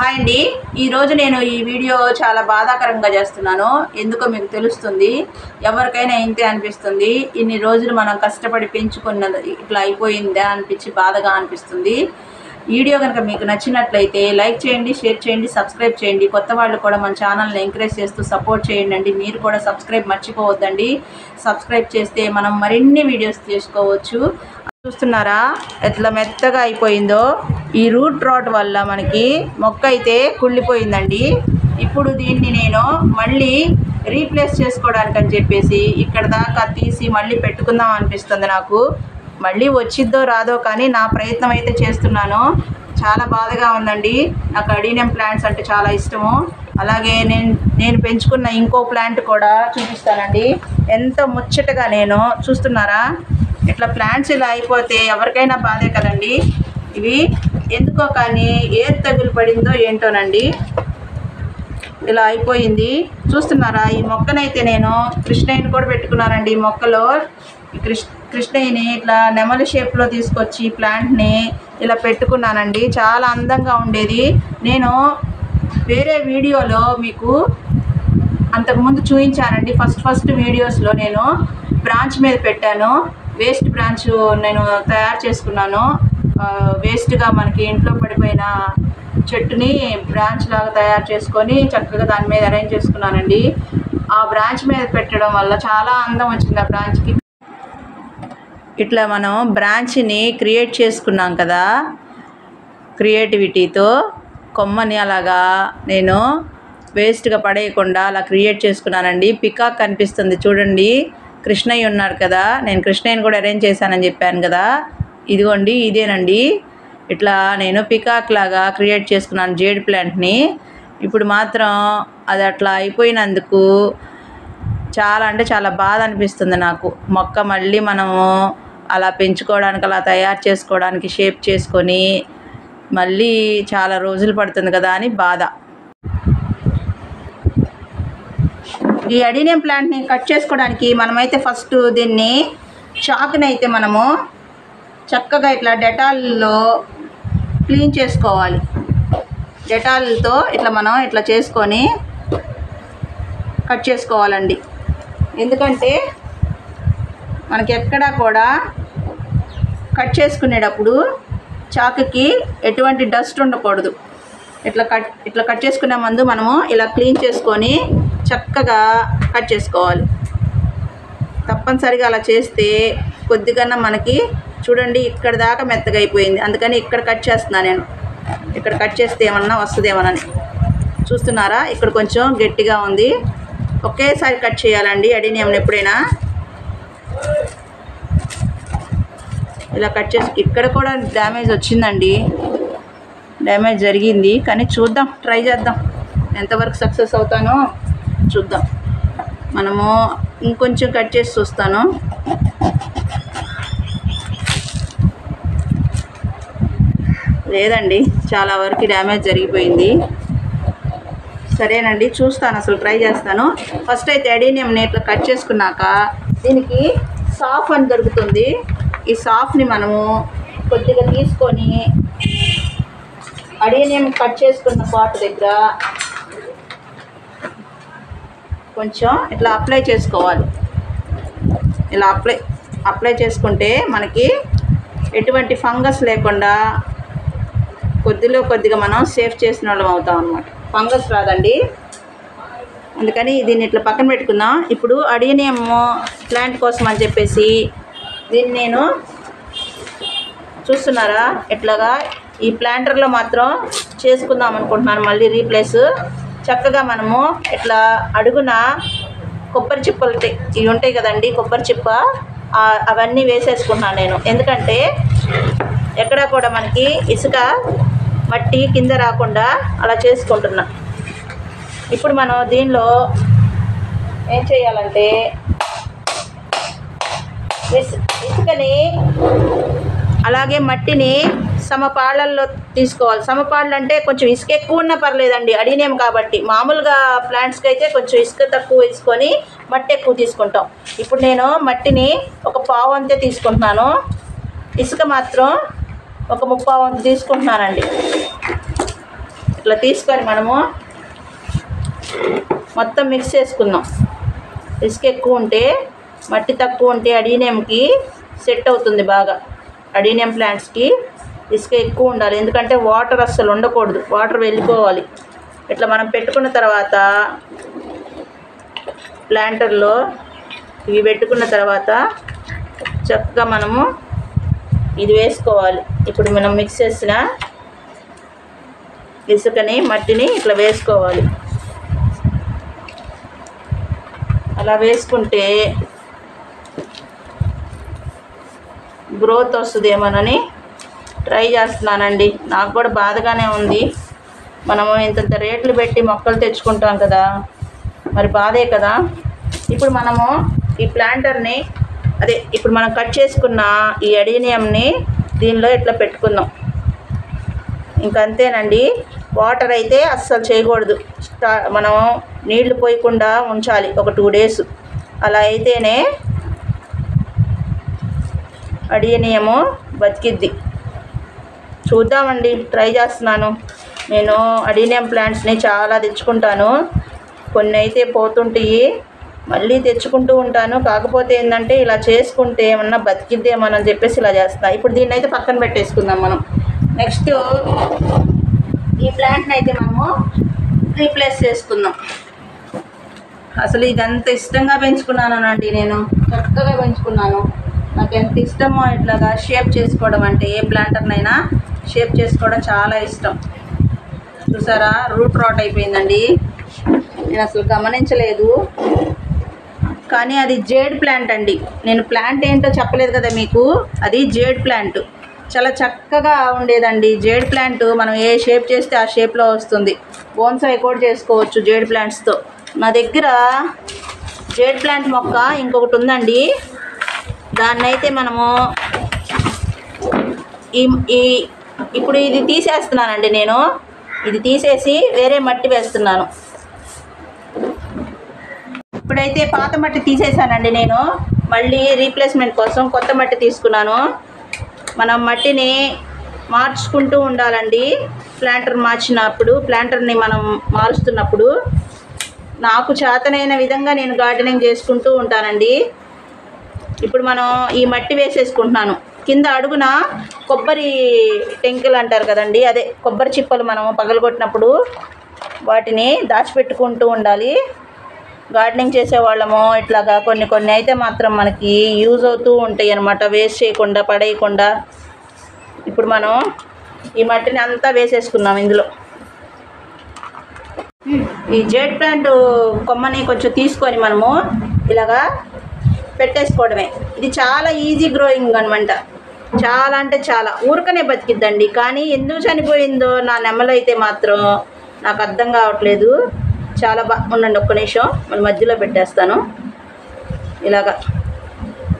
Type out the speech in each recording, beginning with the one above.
Hi అండి, ఈరోజు నేను ఈ వీడియో చాలా బాధాకరంగా చేస్తున్నాను. ఎందుకో మీకు తెలుస్తుంది. ఎవరికైనా ఇంతే అనిపిస్తుంది. ఇన్ని రోజులు మనం కష్టపడి పెంచుకున్నది ఇట్లా అయిపోయిందా అనిపించి బాధగా అనిపిస్తుంది. వీడియో కనుక మీకు నచ్చినట్లయితే లైక్ చేయండి, షేర్ చేయండి, సబ్స్క్రైబ్ చేయండి. కొత్త వాళ్ళు కూడా మన ఛానల్ని ఎంకరేజ్ చేస్తూ సపోర్ట్ చేయండి. మీరు కూడా సబ్స్క్రైబ్ మర్చిపోవద్దండి. సబ్స్క్రైబ్ చేస్తే మనం మరిన్ని వీడియోస్ చేసుకోవచ్చు. చూస్తున్నారా ఎట్లా మెత్తగా అయిపోయిందో. ఈ రూట్ రాట్ వల్ల మనకి మొక్క అయితే కుళ్ళిపోయిందండి. ఇప్పుడు దీన్ని నేను మళ్ళీ రీప్లేస్ చేసుకోవడానికి అని చెప్పేసి ఇక్కడ దాకా తీసి మళ్ళీ పెట్టుకుందాం అనిపిస్తుంది నాకు. మళ్ళీ వచ్చిద్దో రాదో కానీ నా ప్రయత్నం అయితే చేస్తున్నాను. చాలా బాధగా ఉందండి. నాకు అడీనియం ప్లాంట్స్ అంటే చాలా ఇష్టము. అలాగే నేను పెంచుకున్న ఇంకో ప్లాంట్ కూడా చూపిస్తానండి. ఎంత ముచ్చటగా నేను చూస్తున్నారా. ఇట్లా ప్లాంట్స్ ఇలా అయిపోతే ఎవరికైనా బాధే కదండి. ఇవి ఎందుకో కానీ ఏది తగులు పడిందో ఏంటోనండి ఇలా అయిపోయింది. చూస్తున్నారా, ఈ మొక్కనైతే నేను కృష్ణయ్యని కూడా పెట్టుకున్నానండి. ఈ మొక్కలో కృష్ణయ్యని ఇట్లా నెమలి షేప్లో తీసుకొచ్చి ప్లాంట్ని ఇలా పెట్టుకున్నానండి. చాలా అందంగా ఉండేది. నేను వేరే వీడియోలో మీకు అంతకుముందు చూపించానండి. ఫస్ట్ వీడియోస్లో నేను బ్రాంచ్ మీద పెట్టాను. వేస్ట్ బ్రాంచ్ నేను తయారు చేసుకున్నాను. వేస్ట్గా మనకి ఇంట్లో పడిపోయిన చెట్టుని బ్రాంచ్ లాగా తయారు చేసుకొని చక్కగా దాని మీద అరేంజ్ చేసుకున్నానండి. ఆ బ్రాంచ్ మీద పెట్టడం వల్ల చాలా అందం వచ్చింది ఆ బ్రాంచ్కి. ఇట్లా మనం బ్రాంచ్ని క్రియేట్ చేసుకున్నాం కదా, క్రియేటివిటీతో కొమ్మని అలాగా నేను వేస్ట్గా పడేయకుండా అలా క్రియేట్ చేసుకున్నానండి. పికాక్ కనిపిస్తుంది చూడండి. కృష్ణయ్య ఉన్నారు కదా, నేను కృష్ణయ్యని కూడా అరేంజ్ చేశానని చెప్పాను కదా. ఇదిగోండి, ఇదేనండి. ఇట్లా నేను పికాక్ లాగా క్రియేట్ చేసుకున్నాను జేడ్ ప్లాంట్ని. ఇప్పుడు మాత్రం అది అట్లా అయిపోయినందుకు చాలా అంటే చాలా బాధ అనిపిస్తుంది నాకు. మొక్క మళ్ళీ మనము అలా పెంచుకోవడానికి, అలా తయారు చేసుకోవడానికి, షేప్ చేసుకొని మళ్ళీ చాలా రోజులు పడుతుంది కదా అని బాధ. ఈ అడీనియం ప్లాంట్ని కట్ చేసుకోవడానికి మనమైతే ఫస్ట్ దీన్ని చాకుని అయితే మనము చక్కగా ఇట్లా డెటాల్లో క్లీన్ చేసుకోవాలి. డెటాల్తో ఇట్లా మనం ఇట్లా చేసుకొని కట్ చేసుకోవాలండి. ఎందుకంటే మనకి ఎక్కడా కూడా కట్ చేసుకునేటప్పుడు చాకుకి ఎటువంటి డస్ట్ ఉండకూడదు. ఇట్లా కట్ చేసుకునే ముందు మనము ఇలా క్లీన్ చేసుకొని చక్కగా కట్ చేసుకోవాలి. తప్పనిసరిగా అలా చేస్తే కొద్దిగా మనకి చూడండి ఇక్కడ దాకా మెత్తగా అయిపోయింది. అందుకని ఇక్కడ కట్ చేస్తున్నాను నేను. ఇక్కడ కట్ చేస్తే ఏమన్నా వస్తుందేమోనని. చూస్తున్నారా, ఇక్కడ కొంచెం గట్టిగా ఉంది. ఒకేసారి కట్ చేయాలండి అడీనియం ఎప్పుడైనా. ఇలా కట్ చేసి ఇక్కడ కూడా డ్యామేజ్ వచ్చిందండి, డ్యామేజ్ జరిగింది. కానీ చూద్దాం, ట్రై చేద్దాం, ఎంతవరకు సక్సెస్ అవుతానో చూద్దాం. మనము ఇంకొంచెం కట్ చేసి చూస్తాను. లేదండి, చాలా వరకు డ్యామేజ్ జరిగిపోయింది. సరేనండి, చూస్తాను, అసలు ట్రై చేస్తాను. ఫస్ట్ అయితే అడీనియంని ఇట్లా కట్ చేసుకున్నాక దీనికి సాఫ్ అని దొరుకుతుంది. ఈ సాఫ్ని మనము కొద్దిగా తీసుకొని అడీనియం కట్ చేసుకున్న పార్ట్ దగ్గర కొంచెం ఇట్లా అప్లై చేసుకోవాలి. ఇలా అప్లై చేసుకుంటే మనకి ఎటువంటి ఫంగస్ లేకుండా కొద్దిగా మనం సేఫ్ చేసిన వాళ్ళం అవుతాం అన్నమాట. ఫంగస్ రాదండి. అందుకని దీన్ని ఇట్లా పక్కన పెట్టుకుందాం. ఇప్పుడు అడీనియం ప్లాంట్ కోసం అని చెప్పేసి దీన్ని నేను చూస్తున్నారా ఇట్లాగా ఈ ప్లాంటర్లో మాత్రం చేసుకుందాం అనుకుంటున్నాను. మళ్ళీ రీప్లేస్ చక్కగా మనము ఇట్లా అడుగున కొబ్బరి చిప్పలు ఇవి ఉంటాయి కదండి, కొబ్బరి చిప్ప అవన్నీ వేసేసుకున్నాను నేను. ఎందుకంటే ఎక్కడా కూడా మనకి ఇసుక మట్టి కింద రాకుండా అలా చేసుకుంటున్నా. ఇప్పుడు మనం దీనిలో ఏం చేయాలంటే ఇసుకని అలాగే మట్టిని సమపాళ్ళల్లో తీసుకోవాలి. సమపాళ్ళు అంటే కొంచెం ఇసుక ఎక్కువ ఉన్నా పర్లేదండి, అడీనియం కాబట్టి. మామూలుగా ప్లాంట్స్కి అయితే కొంచెం ఇసుక తక్కువ వేసుకొని మట్టి ఎక్కువ తీసుకుంటాం. ఇప్పుడు నేను మట్టిని ఒక పావు అంతే తీసుకుంటున్నాను, ఇసుక మాత్రం ఒక 3/4 వంతు తీసుకుంటున్నానండి. ఇట్లా తీసుకొని మనము మొత్తం మిక్స్ చేసుకుందాం. ఇసుక ఎక్కువ ఉంటే, మట్టి తక్కువ ఉంటే అడీనియంకి సెట్ అవుతుంది బాగా. అడీనియం ప్లాంట్స్కి ఇసుక ఎక్కువ ఉండాలి, ఎందుకంటే వాటర్ అస్సలు ఉండకూడదు, వాటర్ వెళ్ళిపోవాలి. ఇట్లా మనం పెట్టుకున్న తర్వాత ప్లాంటర్లో ఇవి పెట్టుకున్న తర్వాత చక్కగా మనము ఇది వేసుకోవాలి. ఇప్పుడు మనం మిక్స్ చేసిన ఇసుకని మట్టిని ఇట్లా వేసుకోవాలి. అలా వేసుకుంటే గ్రోత్ వస్తుందేమోనని ట్రై చేస్తున్నానండి. నాకు కూడా బాధగానే ఉంది. మనము ఇంత రేట్లు పెట్టి మొక్కలు తెచ్చుకుంటాం కదా, మరి బాధే కదా. ఇప్పుడు మనము ఈ ప్లాంటర్ని ఇప్పుడు మనం కట్ చేసుకున్న ఈ అడీనియంని దీనిలో ఇట్లా పెట్టుకుందాం. ఇంకంతేనండి. వాటర్ అయితే అస్సలు చేయకూడదు, మనం నీళ్లు పోయకుండా ఉంచాలి ఒక 2 days. అలా అయితేనే అడీనియము బతికిద్ది. చూద్దామండి, ట్రై చేస్తున్నాను. నేను అడీనియం ప్లాంట్స్ని చాలా తెచ్చుకుంటాను, కొన్ని అయితే పోతుంటాయి, మళ్ళీ తెచ్చుకుంటూ ఉంటాను. కాకపోతే ఏంటంటే ఇలా చేసుకుంటే ఏమన్నా బతికిద్దేమని చెప్పేసి ఇలా చేస్తాను. ఇప్పుడు దీన్ని అయితే పక్కన పెట్టేసుకుందాం మనం. నెక్స్ట్ ఈ ప్లాంట్ని అయితే మనము రీప్లేస్ చేసుకుందాం. అసలు ఇదంత ఇష్టంగా పెంచుకున్నానండి, నేను చక్కగా పెంచుకున్నాను. నాకు ఎంత ఇష్టమో ఇట్లాగా షేప్ చేసుకోవడం, అంటే ఏ ప్లాంటర్నైనా షేప్ చేసుకోవడం చాలా ఇష్టం. చూసారా, రూట్ రాట్ అయిపోయిందండి. నేను అసలు గమనించలేదు, కానీ అది జేడ్ ప్లాంట్ అండి. నేను ప్లాంట్ ఏంటో చెప్పలేదు కదా మీకు, అది జేడ్ ప్లాంట్. చాలా చక్కగా ఉండేదండి జేడ్ ప్లాంట్. మనం ఏ షేప్ చేస్తే ఆ షేప్లో వస్తుంది. బోన్సాయి కూడా చేసుకోవచ్చు జేడ్ ప్లాంట్స్తో. నా దగ్గర జేడ్ ప్లాంట్ మొక్క ఇంకొకటి ఉందండి, దాన్నైతే మనము ఇప్పుడు ఇది తీసేస్తున్నానండి. నేను ఇది తీసేసి వేరే మట్టి వేస్తున్నాను. ఇప్పుడైతే పాత మట్టి తీసేసానండి. నేను మళ్ళీ రీప్లేస్మెంట్ కోసం కొత్త మట్టి తీసుకున్నాను. మనం మట్టిని మార్చుకుంటూ ఉండాలండి. ప్లాంటర్ని మనం మారుస్తున్నప్పుడు నాకు చేతనైన విధంగా నేను గార్డెనింగ్ చేసుకుంటూ ఉంటానండి. ఇప్పుడు మనం ఈ మట్టి వేసేసుకుంటున్నాను. కింద అడుగున కొబ్బరి టెంకులు అంటారు కదండి, అదే కొబ్బరి చిప్పలు మనము పగలగొట్టినప్పుడు వాటిని దాచిపెట్టుకుంటూ ఉండాలి. గార్డెనింగ్ చేసేవాళ్ళము ఇట్లాగా కొన్ని అయితే మాత్రం మనకి యూజ్ అవుతూ ఉంటాయి అన్నమాట, వేస్ట్ చేయకుండా పడేయకుండా. ఇప్పుడు మనం ఈ మట్టిని అంతా వేసేసుకున్నాం ఇందులో. ఈ జేడ్ ప్లాంట్ కొమ్మని కొంచెం తీసుకొని మనము ఇలాగా పెట్టేసుకోవడమే. ఇది చాలా ఈజీ గ్రోయింగ్ అనమాట. చాలా అంటే చాలా ఊరికనే బతికిద్దండి. కానీ ఎందుకు చనిపోయిందో నా నెమ్మలో అయితే మాత్రం నాకు అర్థం కావట్లేదు. చాలా ఉండండి, ఒక్క నిమిషం మళ్ళీ మధ్యలో పెట్టేస్తాను.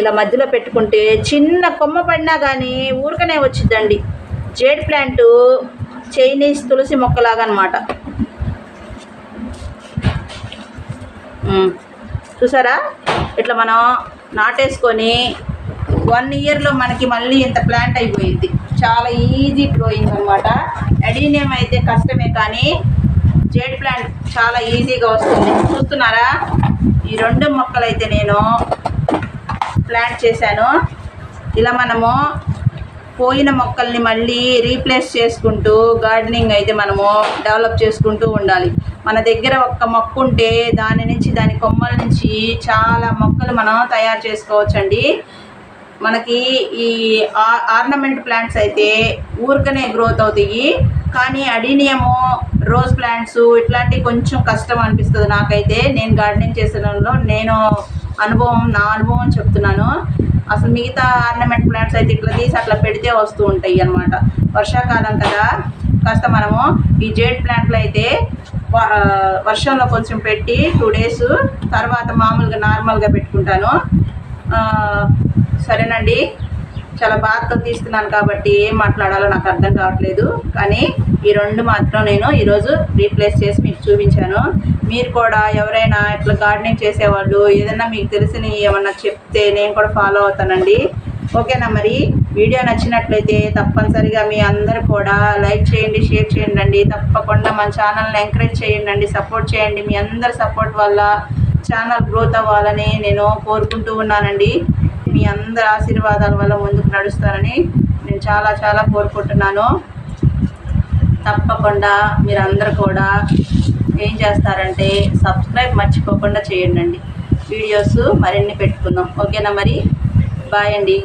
ఇలా మధ్యలో పెట్టుకుంటే చిన్న కొమ్మ పడినా కానీ ఊరికనే వచ్చిద్దండి. జేడ్ ప్లాంట్ చైనీస్ తులసి మొక్కలాగా అనమాట. చూసారా, ఇట్లా మనం నాటేసుకొని 1 yearలో మనకి మళ్ళీ ఇంత ప్లాంట్ అయిపోయింది. చాలా ఈజీ గ్రోయింగ్ అనమాట. అడీనియం అయితే కష్టమే, కానీ జేడ్ ప్లాంట్ చాలా ఈజీగా వస్తుంది. చూస్తున్నారా, ఈ 2 మొక్కలు అయితే నేను ప్లాంట్ చేశాను. ఇలా మనము పోయిన మొక్కల్ని మళ్ళీ రీప్లేస్ చేసుకుంటూ గార్డెనింగ్ అయితే మనము డెవలప్ చేసుకుంటూ ఉండాలి. మన దగ్గర ఒక్క మొక్క ఉంటే దాని కొమ్మల నుంచి చాలా మొక్కలు మనం తయారు చేసుకోవచ్చండి. మనకి ఈ ఆర్నమెంట్ ప్లాంట్స్ అయితే ఊరికనే గ్రోత్ అవుతాయి, కానీ అడీనియము, రోజ్ ప్లాంట్స్ ఇట్లాంటివి కొంచెం కష్టం అనిపిస్తుంది నాకైతే. నేను గార్డెనింగ్ చేసడంలో నా అనుభవం చెప్తున్నాను. అసలు మిగతా ఆర్నమెంట్ ప్లాంట్స్ అయితే ఇట్లా తీసి అట్లా పెడితే వస్తూ ఉంటాయి అన్నమాట. వర్షాకాలం కదా, కాస్త మనము ఈ జేడ్ ప్లాంట్లు అయితే వర్షంలో కొంచెం పెట్టి 2 days తర్వాత మామూలుగా నార్మల్గా పెట్టుకుంటాను. సరేనండి, చాలా బాధతో తీస్తున్నాను కాబట్టి ఏం మాట్లాడాలో నాకు అర్థం కావట్లేదు. కానీ ఈ 2 మాత్రం నేను ఈరోజు రీప్లేస్ చేసి మీకు చూపించాను. మీరు కూడా ఎవరైనా ఇట్లా గార్డెనింగ్ చేసేవాళ్ళు ఏదైనా మీకు తెలిసిన ఏమన్నా చెప్తే నేను కూడా ఫాలో అవుతానండి. ఓకేనా మరి. వీడియో నచ్చినట్లయితే తప్పనిసరిగా మీ అందరూ కూడా లైక్ చేయండి, షేర్ చేయండి. తప్పకుండా మన ఛానల్ని ఎంకరేజ్ చేయండి, సపోర్ట్ చేయండి. మీ అందరి సపోర్ట్ వల్ల ఛానల్ గ్రోత్ అవ్వాలని నేను కోరుకుంటూ ఉన్నానండి. మీ అందరి ఆశీర్వాదాల వల్ల ముందుకు నడుస్తారని నేను చాలా కోరుకుంటున్నాను. తప్పకుండా మీరందరూ కూడా ఏం చేస్తారంటే సబ్స్క్రైబ్ మర్చిపోకుండా చేయండి. వీడియోస్ మరిన్ని పెట్టుకుందాం. ఓకేనా? మరి బాయ్ అండి.